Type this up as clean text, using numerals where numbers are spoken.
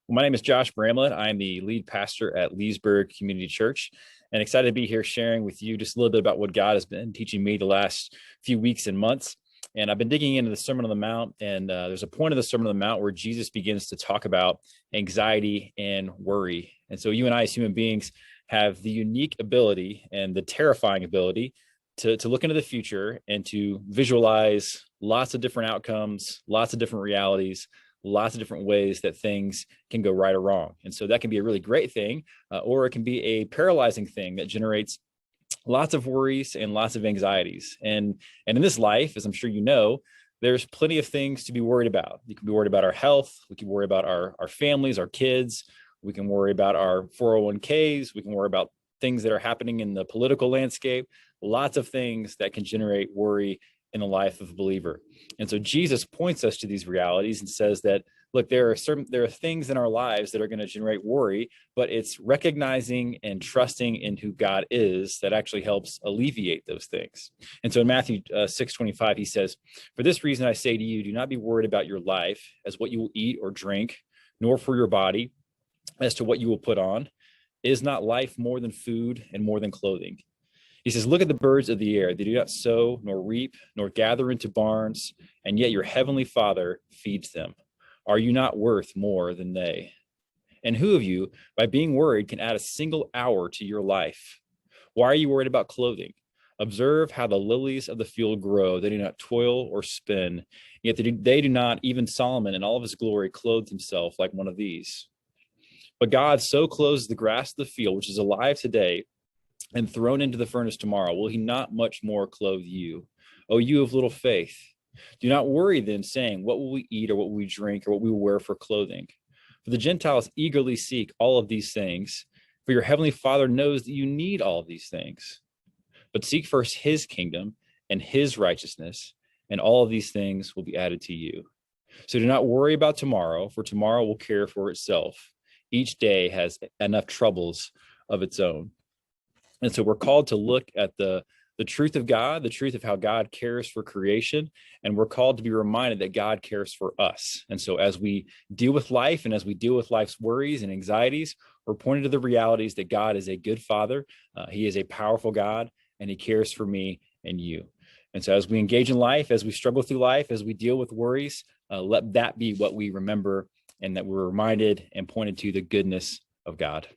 Well, my name is Josh Bramlett. I'm the lead pastor at Leesburg Community Church, and excited to be here sharing with you just a little bit about what God has been teaching me the last few weeks and months. And I've been digging into the Sermon on the Mount, and there's a point of the Sermon on the Mount where Jesus begins to talk about anxiety and worry. And so you and I, as human beings, have the unique ability and the terrifying ability to look into the future and to visualize lots of different outcomes, lots of different realities, lots of different ways that things can go right or wrong. And so that can be a really great thing, or it can be a paralyzing thing that generates lots of worries and lots of anxieties. And in this life, as I'm sure you know, there's plenty of things to be worried about. You can be worried about our health. We can worry about our families, our kids. We can worry about our 401ks. We can worry about things that are happening in the political landscape. Lots of things that can generate worry in the life of a believer. And so Jesus points us to these realities and says that, look, there are things in our lives that are going to generate worry, but it's recognizing and trusting in who God is that actually helps alleviate those things. And so in Mathew 6:25, he says, "For this reason I say to you, do not be worried about your life as what you will eat or drink, nor for your body as to what you will put on. Is not life more than food and more than clothing?" He says, "Look at the birds of the air. They do not sow, nor reap, nor gather into barns, and yet your heavenly Father feeds them. Are you not worth more than they? And who of you, by being worried, can add a single hour to your life? Why are you worried about clothing? Observe how the lilies of the field grow. They do not toil or spin, yet they do not, even Solomon in all of his glory, clothed himself like one of these. But God so clothes the grass of the field, which is alive today, and thrown into the furnace tomorrow. Will he not much more clothe you, O you of little faith? Do not worry then, saying, what will we eat, or what will we drink, or what we will wear for clothing? For the Gentiles eagerly seek all of these things, for your heavenly Father knows that you need all of these things. But seek first his kingdom and his righteousness, and all of these things will be added to you. So do not worry about tomorrow, for tomorrow will care for itself. Each day has enough troubles of its own." And so we're called to look at the truth of God, the truth of how God cares for creation, and we're called to be reminded that God cares for us. And so as we deal with life and as we deal with life's worries and anxieties, we're pointed to the realities that God is a good Father, he is a powerful God, and he cares for me and you. And so as we engage in life, as we struggle through life, as we deal with worries, let that be what we remember, and that we're reminded and pointed to the goodness of God.